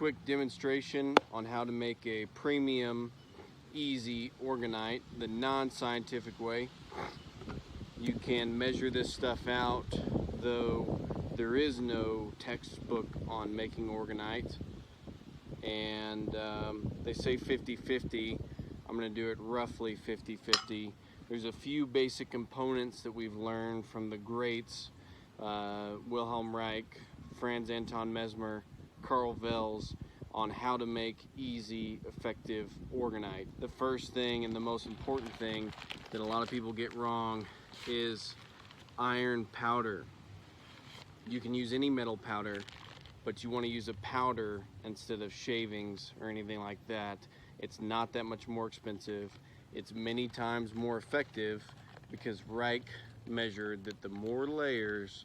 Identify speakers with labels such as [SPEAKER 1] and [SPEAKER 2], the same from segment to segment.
[SPEAKER 1] quick demonstration on how to make a premium easy Orgonite the non-scientific way. You can measure this stuff out, though there is no textbook on making Orgonite, and they say 50-50. I'm going to do it roughly 50-50. There's a few basic components that we've learned from the greats, Wilhelm Reich, Franz Anton Mesmer, Karl Welz, on how to make easy, effective Orgonite. The first thing and the most important thing that a lot of people get wrong is iron powder. You can use any metal powder, but you want to use a powder instead of shavings or anything like that. It's not that much more expensive. It's many times more effective because Reich measured that the more layers,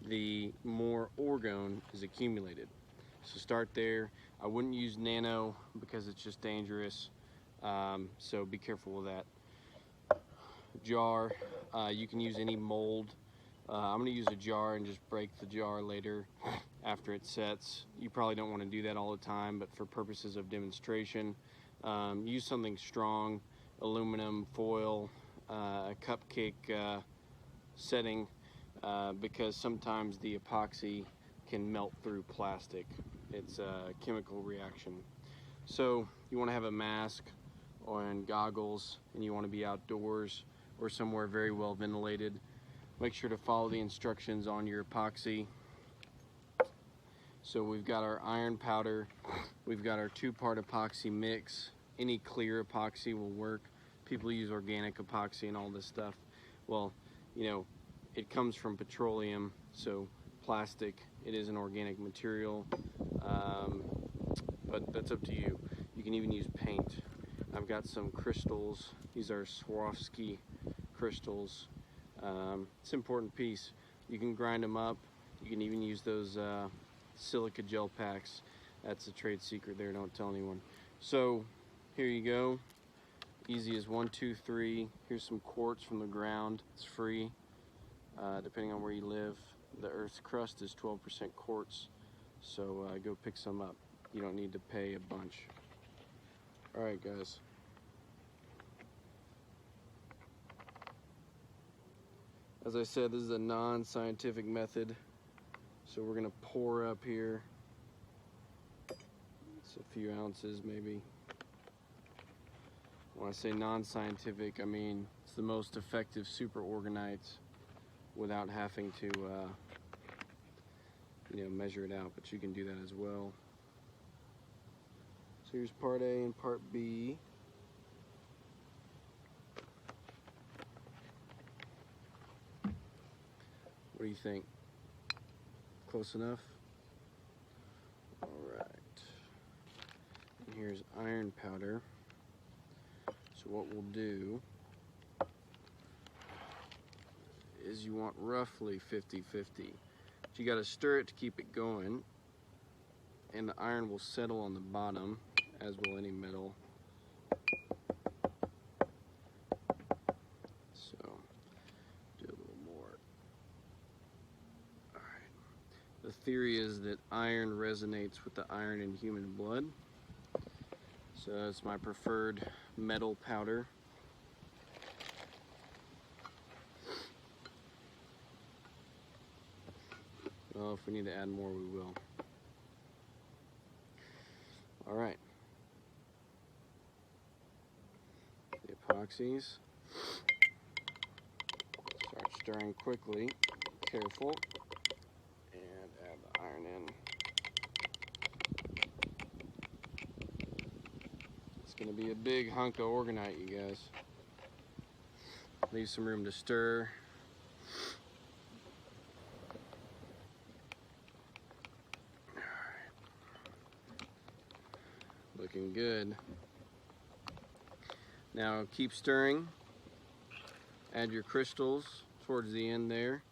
[SPEAKER 1] the more orgone is accumulated. So start there. I wouldn't use nano because it's just dangerous, so be careful with that. Jar, you can use any mold. I'm going to use a jar and just break the jar later after it sets. You probably don't want to do that all the time, but for purposes of demonstration, use something strong, aluminum foil, a cupcake setting, because sometimes the epoxy can melt through plastic. It's a chemical reaction. So you want to have a mask and goggles, and you want to be outdoors or somewhere very well ventilated. Make sure to follow the instructions on your epoxy. So we've got our iron powder, we've got our 2-part epoxy mix. Any clear epoxy will work. People use organic epoxy and all this stuff. Well, you know, it comes from petroleum, so plastic, it is an organic material, but that's up to you. You can even use paint. I've got some crystals. These are Swarovski crystals. It's an important piece. You can grind them up. You can even use those silica gel packs. That's a trade secret there, don't tell anyone. So here you go. Easy as 1, 2, 3. Here's some quartz from the ground. It's free, depending on where you live. The Earth's crust is 12% quartz, so go pick some up. You don't need to pay a bunch. All right, guys. As I said, this is a non-scientific method, so we're gonna pour up here. It's a few ounces, maybe. When I say non-scientific, I mean it's the most effective super Orgonites without having to measure it out, but you can do that as well. So here's part A and part B. What do you think? Close enough? All right. And here's iron powder. So what we'll do is you want roughly 50-50. But you got to stir it to keep it going, and the iron will settle on the bottom, as will any metal. So do a little more. All right. The theory is that iron resonates with the iron in human blood. So that's my preferred metal powder. Well, if we need to add more, we will. All right. The epoxies. Start stirring quickly. Careful. And add the iron in. It's going to be a big hunk of Orgonite, you guys. Leave some room to stir. Looking good. Now keep stirring. Add your crystals towards the end there.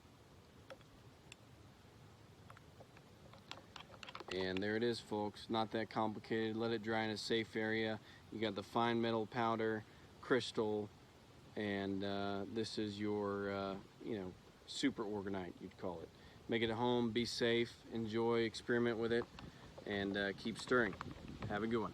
[SPEAKER 1] And there it is, folks. Not that complicated. Let it dry in a safe area. You got the fine metal powder, crystal, and this is your, super Orgonite, you'd call it. Make it at home, be safe, enjoy, experiment with it, and keep stirring. Have a good one.